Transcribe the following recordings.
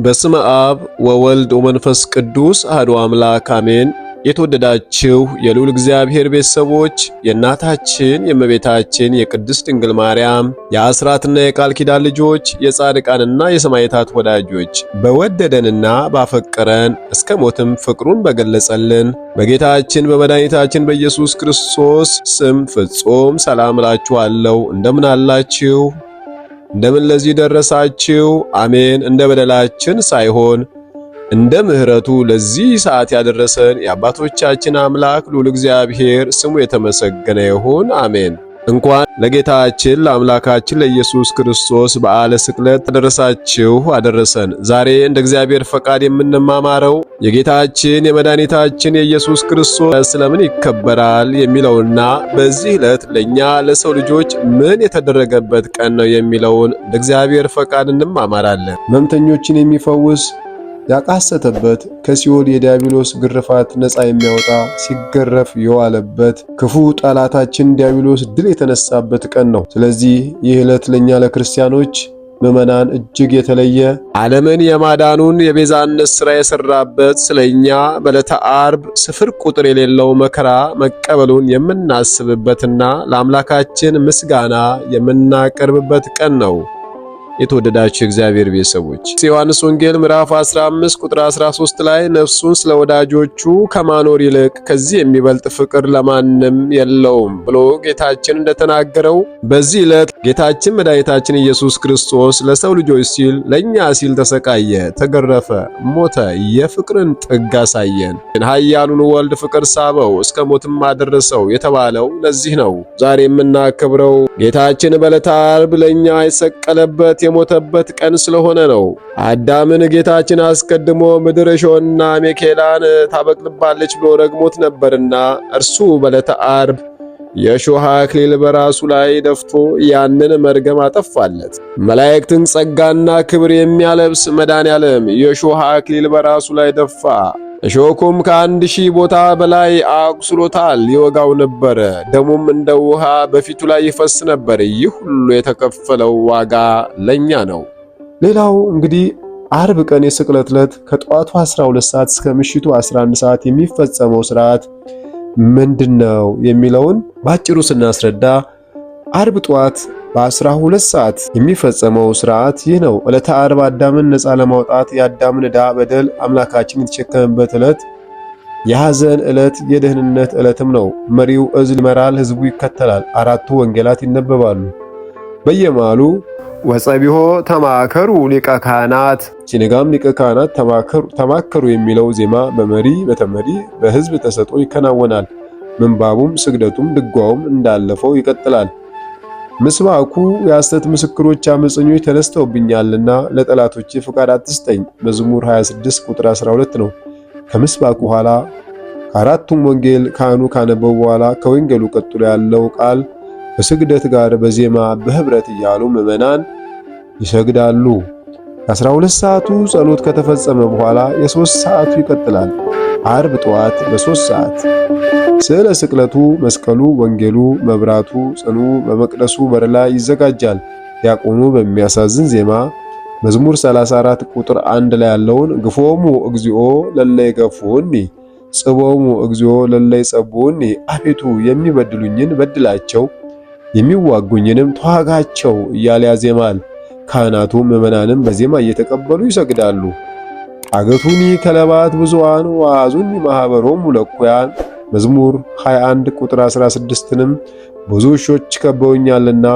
በስመ አብ ወወልድ ወመንፈስ ቅዱስ አሐዱ አምላክ አሜን። የተወደዳችሁ የልዑል እግዚአብሔር ቤተሰቦች የእናታችን የእመቤታችን የቅድስት ድንግል ማርያም የአስራትና የቃል ኪዳን ልጆች የጻድቃንና የሰማዕታት ወዳጆች በወደደንና ባፈቀረን እስከ ሞትም ፍቅሩን በገለጸልን በጌታችን በመድኃኒታችን በኢየሱስ ክርስቶስ ስም ፍጹም ሰላም እላችኋለሁ። እንደምን አላችሁ? እንደምን ለዚህ ደረሳችሁ? አሜን። እንደ በደላችን ሳይሆን እንደ ምሕረቱ ለዚህ ሰዓት ያደረሰን የአባቶቻችን አምላክ ልዑል እግዚአብሔር ስሙ የተመሰገነ ይሁን። አሜን። እንኳን ለጌታችን ለአምላካችን ለኢየሱስ ክርስቶስ በዓለ ስቅለት አደረሳችሁ አደረሰን። ዛሬ እንደ እግዚአብሔር ፈቃድ የምንማማረው የጌታችን የመድኃኒታችን የኢየሱስ ክርስቶስ ስለምን ይከበራል የሚለውና በዚህ ዕለት ለኛ ለሰው ልጆች ምን የተደረገበት ቀን ነው የሚለውን እንደ እግዚአብሔር ፈቃድ እንማማራለን። ሕመምተኞችን የሚፈውስ ያቃሰተበት ከሲኦል የዲያብሎስ ግርፋት ነፃ የሚያወጣ ሲገረፍ የዋለበት ክፉ ጠላታችን ዲያብሎስ ድል የተነሳበት ቀን ነው። ስለዚህ ይህ ዕለት ለኛ ለክርስቲያኖች ምዕመናን እጅግ የተለየ ዓለምን የማዳኑን የቤዛነት ሥራ የሰራበት ስለኛ በዕለተ ዓርብ ስፍር ቁጥር የሌለው መከራ መቀበሉን የምናስብበትና ለአምላካችን ምስጋና የምናቀርብበት ቀን ነው። የተወደዳችሁ እግዚአብሔር ቤተሰቦች ዮሐንስ ወንጌል ምዕራፍ 15 ቁጥር 13 ላይ ነፍሱን ስለ ወዳጆቹ ከማኖር ይልቅ ከዚህ የሚበልጥ ፍቅር ለማንም የለውም ብሎ ጌታችን እንደተናገረው በዚህ ዕለት ጌታችን መድኃኒታችን ኢየሱስ ክርስቶስ ለሰው ልጆች ሲል ለኛ ሲል ተሰቃየ፣ ተገረፈ፣ ሞተ፣ የፍቅርን ጥግ አሳየን። ኃያሉን ወልድ ፍቅር ሳበው እስከ ሞትም አደረሰው የተባለው ለዚህ ነው። ዛሬ የምናከብረው ጌታችን በዕለተ ዓርብ ለኛ የሰቀለበት የሞተበት ቀን ስለሆነ ነው። አዳምን ጌታችን አስቀድሞ ምድር እሾህና አሜኬላን ታበቅልባለች ብሎ ረግሞት ነበርና እርሱ በዕለተ ዓርብ የእሾህ አክሊል በራሱ ላይ ደፍቶ ያንን መርገም አጠፋለት። መላእክትን ጸጋና ክብር የሚያለብስ መድኃኔዓለም የእሾህ አክሊል በራሱ ላይ ደፋ። እሾኩም ከ1000 ቦታ በላይ አቁስሎታል፣ ይወጋው ነበር። ደሙም እንደ ውሃ በፊቱ ላይ ይፈስ ነበር። ይህ ሁሉ የተከፈለው ዋጋ ለኛ ነው። ሌላው እንግዲህ ዓርብ ቀን የስቅለት ዕለት ከጠዋቱ 12 ሰዓት እስከ ምሽቱ 11 ሰዓት የሚፈጸመው ሥርዓት ምንድነው የሚለውን ባጭሩ ስናስረዳ ዓርብ ጠዋት በ12 ሰዓት የሚፈጸመው ሥርዓት ይህ ነው። ዕለተ ዓርብ አዳምን ነፃ ለማውጣት የአዳምን ዕዳ በደል አምላካችን የተሸከመበት ዕለት፣ የሐዘን ዕለት፣ የደህንነት ዕለትም ነው። መሪው ዕዝል ይመራል፣ ሕዝቡ ይከተላል። 4ቱ ወንጌላት ይነበባሉ። በየመሃሉ ወጸቢሖ ተማከሩ ሊቀ ካህናት፣ ሲነጋም ሊቀ ካህናት ተማከሩ የሚለው ዜማ በመሪ በተመሪ በሕዝብ ተሰጥኦ ይከናወናል። ምንባቡም ስግደቱም ድጓውም እንዳለፈው ይቀጥላል። ምስባኩ የሐሰት ምስክሮች አመፀኞች ተነስተውብኛልና ለጠላቶቼ ፍቃድ አትስጠኝ መዝሙር 26 ቁጥር 12 ነው። ከምስባኩ በኋላ ከአራቱም ወንጌል ካህኑ ካነበቡ በኋላ ከወንጌሉ ቀጥሎ ያለው ቃል በስግደት ጋር በዜማ በህብረት እያሉ ምዕመናን ይሰግዳሉ። ከ12 ሰዓቱ ጸሎት ከተፈጸመ በኋላ የ3 ሰዓቱ ይቀጥላል። ዓርብ ጠዋት በ3 ሰዓት ስለ ስቅለቱ መስቀሉ፣ ወንጌሉ፣ መብራቱ፣ ጽኑ በመቅደሱ በር ላይ ይዘጋጃል። ዲያቆኑ በሚያሳዝን ዜማ መዝሙር 34 ቁጥር 1 ላይ ያለውን ግፎሙ እግዚኦ ለለ ይገፉኒ ጽቦሙ እግዚኦ ለለ ይጸቡኒ፣ አቤቱ የሚበድሉኝን በድላቸው የሚዋጉኝንም ተዋጋቸው እያለ ያዜማል። ካህናቱ ምዕመናንም በዜማ እየተቀበሉ ይሰግዳሉ። አገቱኒ ከለባት ብዙዋን ወአዙኒ ማኅበሮሙ ለኩያን መዝሙር 21 ቁጥር 16ንም ብዙ ውሾች ከበውኛልና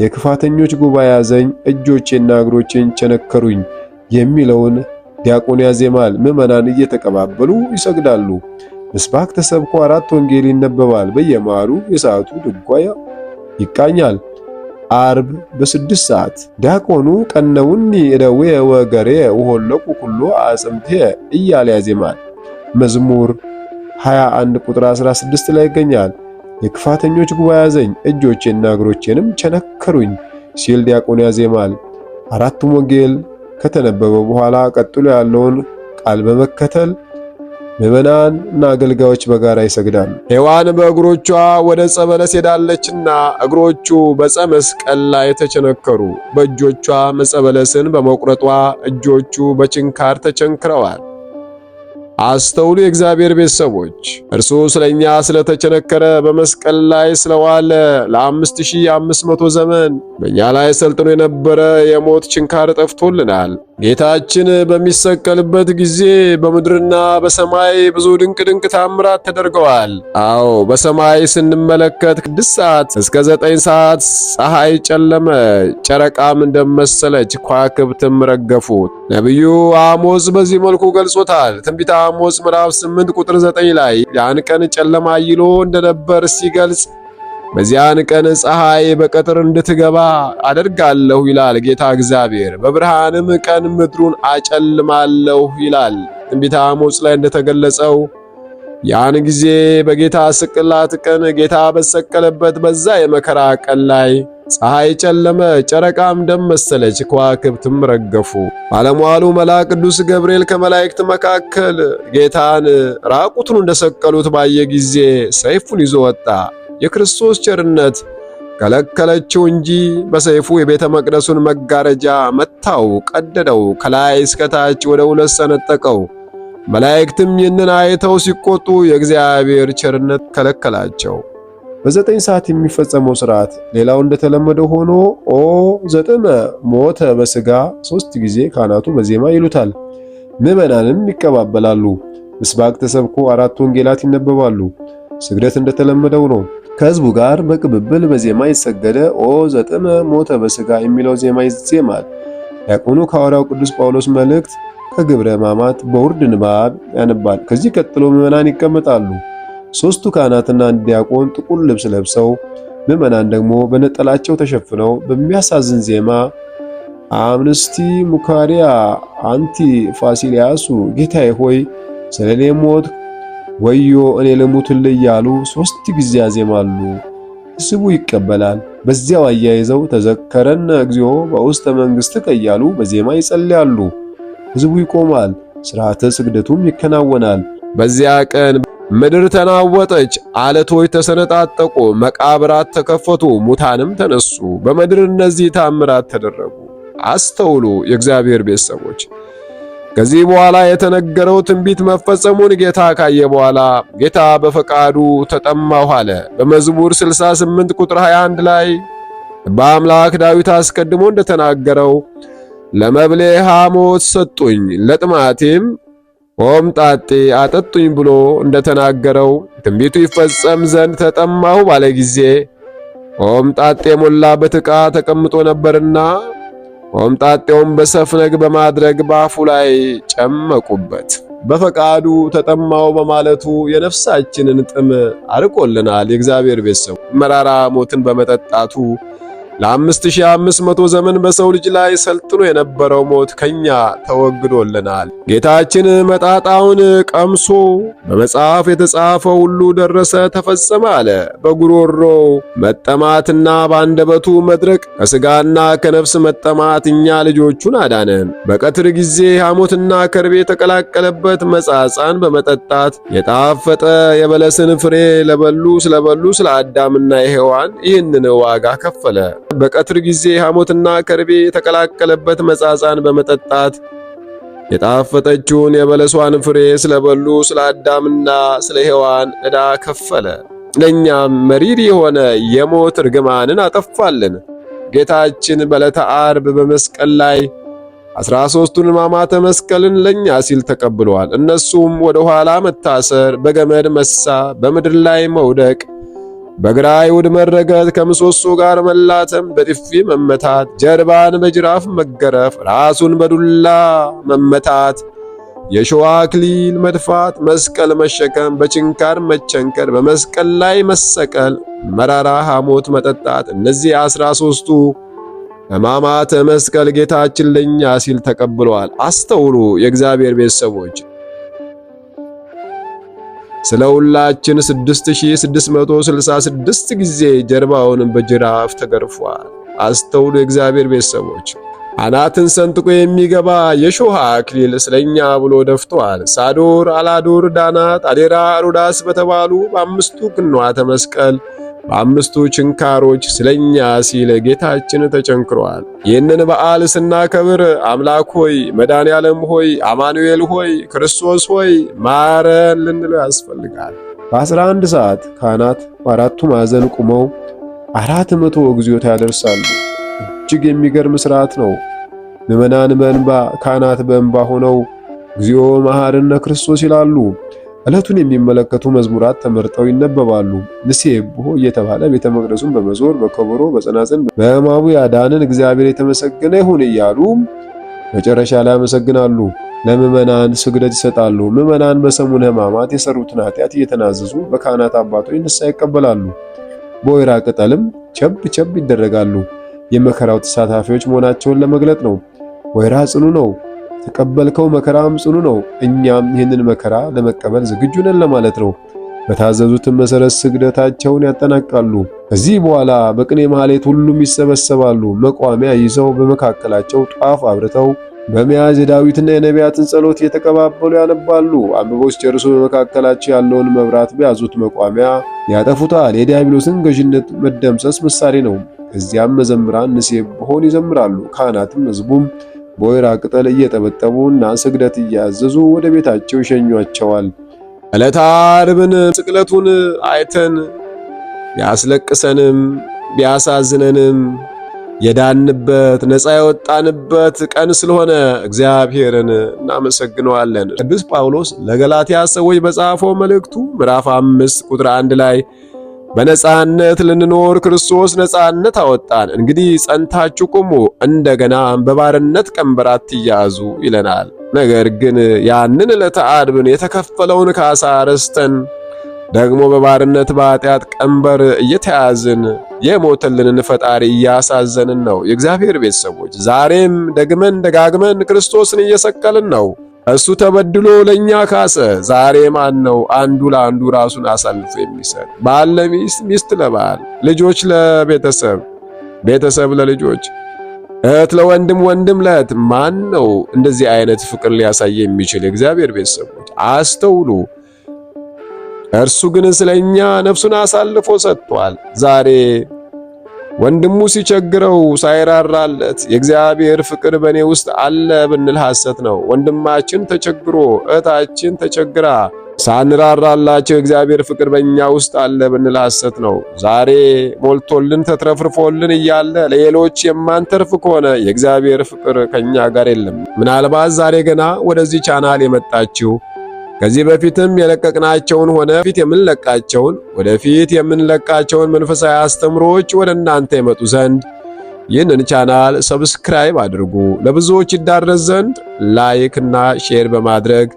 የክፋተኞች ጉባኤ ያዘኝ፣ እጆቼና እግሮቼን ቸነከሩኝ የሚለውን ዲያቆን ያዜማል። ምዕመናን እየተቀባበሉ ይሰግዳሉ። ምስባክ ተሰብኮ 4 ወንጌል ይነበባል። በየመሃሉ የሰዓቱ ድጓ ይቃኛል። ዓርብ በ6 ሰዓት ዲያቆኑ ቀነውኒ እደዌ ወገሬ ወሆለቁ ኩሎ አጽምቴ እያለ ያዜማል። መዝሙር 21 ቁጥር 16 ላይ ይገኛል። የክፋተኞች ጉባኤ ያዘኝ እጆቼና እግሮቼንም ቸነከሩኝ ሲል ዲያቆኑ ያዜማል። 4ቱም ወንጌል ከተነበበ በኋላ ቀጥሎ ያለውን ቃል በመከተል ምዕመናን እና አገልጋዮች በጋራ ይሰግዳሉ። ሔዋን በእግሮቿ ወደ ዕፀ በለስ ሄዳለችና እግሮቹ በዕፀ መስቀል ላይ ተቸነከሩ። በእጆቿ ዕፀ በለስን በመቁረጧ እጆቹ በችንካር ተቸንክረዋል። አስተውሉ የእግዚአብሔር ቤተሰቦች፣ እርሱ ስለኛ ስለተቸነከረ በመስቀል ላይ ስለዋለ ለ5500 ዘመን በእኛ ላይ ሰልጥኖ የነበረ የሞት ችንካር ጠፍቶልናል። ጌታችን በሚሰቀልበት ጊዜ በምድርና በሰማይ ብዙ ድንቅ ታምራት ተደርገዋል። አዎ በሰማይ ስንመለከት 6 ሰዓት እስከ 9 ሰዓት ፀሐይ ጨለመ፣ ጨረቃም እንደመሰለች ከዋክብትም ረገፉ። ነቢዩ አሞጽ በዚህ መልኩ ገልጾታል። ትንቢተ አሞጽ ምዕራፍ 8 ቁጥር 9 ላይ ያን ቀን ጨለማ ይሎ እንደነበር ሲገልጽ በዚያን ቀን ፀሐይ በቀትር እንድትገባ አደርጋለሁ ይላል ጌታ እግዚአብሔር። በብርሃንም ቀን ምድሩን አጨልማለሁ ይላል። ትንቢተ አሞጽ ላይ እንደተገለጸው ያን ጊዜ በጌታ ስቅላት ቀን ጌታ በተሰቀለበት በዛ የመከራ ቀን ላይ ፀሐይ ጨለመ፣ ጨረቃም ደም መሰለች፣ ከዋክብትም ረገፉ። ባለሟሉ መልአክ ቅዱስ ገብርኤል ከመላእክት መካከል ጌታን ራቁቱን እንደሰቀሉት ባየ ጊዜ ሰይፉን ይዞ ወጣ። የክርስቶስ ቸርነት ከለከለችው እንጂ በሰይፉ የቤተ መቅደሱን መጋረጃ መታው፣ ቀደደው፣ ከላይ እስከ ታች ወደ 2 ሰነጠቀው። መላእክትም ይህንን አይተው ሲቆጡ የእግዚአብሔር ቸርነት ከለከላቸው። በ9 ሰዓት የሚፈጸመው ሥርዓት ሌላው እንደተለመደው ሆኖ ኦ ዘጥመ ሞተ በሥጋ 3 ጊዜ ካህናቱ በዜማ ይሉታል። ምዕመናንም ይቀባበላሉ። ምስባክ ተሰብኮ 4 ወንጌላት ይነበባሉ። ስግደት እንደተለመደው ነው። ከሕዝቡ ጋር በቅብብል በዜማ ይሰገደ ኦ ዘጥመ ሞተ በሥጋ የሚለው ዜማ ይዜማል። ዲያቆኑ ከሐዋርያው ቅዱስ ጳውሎስ መልእክት ከግብረ ሕማማት በውርድ ንባብ ያነባል። ከዚህ ቀጥሎ ምዕመናን ይቀመጣሉ። 3ቱ ካህናትና አንድ ዲያቆን ጥቁር ልብስ ለብሰው፣ ምዕመናን ደግሞ በነጠላቸው ተሸፍነው በሚያሳዝን ዜማ አምንስቲ ሙካሪያ አንቲ ፋሲሊያሱ ጌታዬ ሆይ ስለኔ ሞት ወዮ እኔ ልሙትልህ እያሉ 3 ጊዜ ያዜማሉ። ሕዝቡ ይቀበላል። በዚያው አያይዘው ተዘከረነ እግዚኦ በውስተ መንግሥትከ እያሉ በዜማ ይጸልያሉ። ሕዝቡ ይቆማል። ሥርዓተ ስግደቱም ይከናወናል። በዚያ ቀን ምድር ተናወጠች፣ አለቶች ተሰነጣጠቁ፣ መቃብራት ተከፈቱ፣ ሙታንም ተነሱ። በምድር እነዚህ ታምራት ተደረጉ። አስተውሉ የእግዚአብሔር ቤተሰቦች። ከዚህ በኋላ የተነገረው ትንቢት መፈጸሙን ጌታ ካየ በኋላ ጌታ በፈቃዱ ተጠማሁ አለ። በመዝሙር 68 ቁጥር 21 ላይ በአምላክ ዳዊት አስቀድሞ እንደተናገረው ለመብሌ ሐሞት ሰጡኝ፣ ለጥማቴም ሆምጣጤ አጠጡኝ ብሎ እንደተናገረው ትንቢቱ ይፈጸም ዘንድ ተጠማሁ ባለ ጊዜ ሆምጣጤ የሞላበት ዕቃ ተቀምጦ ነበርና ሆምጣጤውን በሰፍነግ በማድረግ በአፉ ላይ ጨመቁበት። በፈቃዱ ተጠማው በማለቱ የነፍሳችንን ጥም አርቆልናል። የእግዚአብሔር ቤተሰብ መራራ ሞትን በመጠጣቱ ለ5500 ዘመን በሰው ልጅ ላይ ሰልጥኖ የነበረው ሞት ከኛ ተወግዶልናል። ጌታችን መጣጣውን ቀምሶ በመጽሐፍ የተጻፈው ሁሉ ደረሰ ተፈጸመ አለ። በጉሮሮ መጠማትና በአንደበቱ መድረቅ ከሥጋና ከነፍስ መጠማት እኛ ልጆቹን አዳነን። በቀትር ጊዜ ሐሞትና ከርቤ የተቀላቀለበት መጻጻን በመጠጣት የጣፈጠ የበለስን ፍሬ ስለበሉ ስለ አዳምና ሔዋን ይህንን ዋጋ ከፈለ። በቀትር ጊዜ ሐሞትና ከርቤ የተቀላቀለበት መጻጻን በመጠጣት የጣፈጠችውን የበለሷን ፍሬ ስለበሉ ስለ አዳምና ስለ ሔዋን ዕዳ ከፈለ። ለእኛም መሪር የሆነ የሞት ርግማንን አጠፋልን። ጌታችን በዕለተ ዓርብ በመስቀል ላይ 13ቱን ሕማማተ መስቀልን ለኛ ሲል ተቀብሏል። እነሱም ወደ ኋላ መታሰር፣ በገመድ መሳ፣ በምድር ላይ መውደቅ፣ በግራ አይሁድ መረገጥ፣ ከምሰሶ ጋር መላተም፣ በጥፊ መመታት፣ ጀርባን በጅራፍ መገረፍ፣ ራሱን በዱላ መመታት፣ የሾህ አክሊል መድፋት፣ መስቀል መሸከም፣ በችንካር መቸንከር፣ በመስቀል ላይ መሰቀል፣ መራራ ሐሞት መጠጣት፣ እነዚህ 13ቱ ሕማማተ መስቀል ጌታችን ለኛ ሲል ተቀብሏል። አስተውሉ የእግዚአብሔር ቤተሰቦች፣ ስለ ሁላችን 6666 ጊዜ ጀርባውን በጅራፍ ተገርፏል። አስተውሉ የእግዚአብሔር ቤተሰቦች። አናትን ሰንጥቆ የሚገባ የሾህ አክሊል ስለኛ ብሎ ደፍቷል። ሳዶር፣ አላዶር፣ ዳናት፣ አዴራ፣ ሮዳስ በተባሉ በአምስቱ ቅንዋተ መስቀል በአምስቱ ችንካሮች ስለኛ ሲል ጌታችን ተቸንክሯል። ይህንን በዓል ስናከብር አምላክ ሆይ፣ መድኃኔ ዓለም ሆይ፣ አማኑኤል ሆይ፣ ክርስቶስ ሆይ ማረን ልንለው ያስፈልጋል። በ11 ሰዓት ካህናት በአራቱ ማዕዘን ቆመው 400 እግዚኦታ ያደርሳሉ። እጅግ የሚገርም ሥርዓት ነው። ምዕመናን በእንባ ካህናት በእንባ ሆነው እግዚኦ መሐረነ ክርስቶስ ይላሉ። ዕለቱን የሚመለከቱ መዝሙራት ተመርጠው ይነበባሉ። ንሴብሖ እየተባለ ቤተ መቅደሱን በመዞር በከበሮ በጸናጽል በሕማሙ ያዳንን እግዚአብሔር የተመሰገነ ይሁን እያሉ መጨረሻ ላይ ያመሰግናሉ። ለምዕመናን ስግደት ይሰጣሉ። ምዕመናን በሰሙነ ሕማማት የሰሩትን ኃጢአት እየተናዘዙ በካህናት አባቶች ንስሐ ይቀበላሉ። በወይራ ቅጠልም ቸብ ቸብ ይደረጋሉ። የመከራው ተሳታፊዎች መሆናቸውን ለመግለጥ ነው። ወይራ ጽኑ ነው፣ የተቀበልከው መከራም ጽኑ ነው። እኛም ይህንን መከራ ለመቀበል ዝግጁ ነን ለማለት ነው። በታዘዙትም መሰረት ስግደታቸውን ያጠናቃሉ። ከዚህ በኋላ በቅኔ ማህሌት ሁሉም ይሰበሰባሉ። መቋሚያ ይዘው በመካከላቸው ጧፍ አብርተው በመያዝ የዳዊትና የነቢያትን ጸሎት እየተቀባበሉ ያነባሉ። አንብበው ሲጨርሱ በመካከላቸው ያለውን መብራት በያዙት መቋሚያ ያጠፉታል። የዲያብሎስን ገዥነት መደምሰስ ምሳሌ ነው። ከዚያም መዘምራን ንሴብሖን ይዘምራሉ። ካህናትም ሕዝቡም በወይራ ቅጠል እየጠበጠቡና ስግደት እያዘዙ ወደ ቤታቸው ይሸኟቸዋል። ዕለተ ዓርብን ስቅለቱን አይተን ቢያስለቅሰንም ቢያሳዝነንም የዳንበት ነፃ የወጣንበት ቀን ስለሆነ እግዚአብሔርን እናመሰግነዋለን። ቅዱስ ጳውሎስ ለገላትያ ሰዎች በጻፈው መልእክቱ ምዕራፍ 5 ቁጥር 1 ላይ በነጻነት ልንኖር ክርስቶስ ነጻነት አወጣን፣ እንግዲህ ጸንታችሁ ቁሙ፣ እንደገና በባርነት ቀንበር አትያዙ ይለናል። ነገር ግን ያንን ዕለተ ዓርብን የተከፈለውን ካሳ ረስተን ደግሞ በባርነት በኃጢአት ቀንበር እየተያዝን የሞተልንን ፈጣሪ እያሳዘንን ነው። የእግዚአብሔር ቤተሰቦች ዛሬም ደግመን ደጋግመን ክርስቶስን እየሰቀልን ነው። እሱ ተበድሎ ለኛ ካሰ። ዛሬ ማን ነው አንዱ ለአንዱ ራሱን አሳልፎ የሚሰጥ? ባል ለሚስት፣ ሚስት ለባል፣ ልጆች ለቤተሰብ፣ ቤተሰብ ለልጆች፣ እህት ለወንድም፣ ወንድም ለእህት። ማን ነው እንደዚህ አይነት ፍቅር ሊያሳይ የሚችል? የእግዚአብሔር ቤተሰቦች አስተውሉ። እርሱ ግን ስለኛ ነፍሱን አሳልፎ ሰጥቷል። ዛሬ ወንድሙ ሲቸግረው ሳይራራለት የእግዚአብሔር ፍቅር በእኔ ውስጥ አለ ብንል ሐሰት ነው። ወንድማችን ተቸግሮ እህታችን ተቸግራ ሳንራራላቸው የእግዚአብሔር ፍቅር በእኛ ውስጥ አለ ብንል ሐሰት ነው። ዛሬ ሞልቶልን ተትረፍርፎልን እያለ ለሌሎች የማንተርፍ ከሆነ የእግዚአብሔር ፍቅር ከኛ ጋር የለም። ምናልባት ዛሬ ገና ወደዚህ ቻናል የመጣችሁ ከዚህ በፊትም የለቀቅናቸውን ሆነ ወደፊት የምንለቃቸውን መንፈሳዊ አስተምሮች ወደ እናንተ ይመጡ ዘንድ ይህንን ቻናል ሰብስክራይብ አድርጉ። ለብዙዎች ይዳረስ ዘንድ ላይክ እና ሼር በማድረግ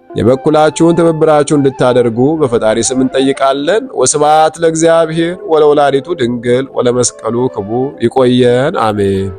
የበኩላችሁን ትብብራችሁን እንድታደርጉ በፈጣሪ ስም እንጠይቃለን። ወስብሐት ለእግዚአብሔር ወለወላዲቱ ድንግል ወለመስቀሉ ክቡር። ይቆየን። አሜን።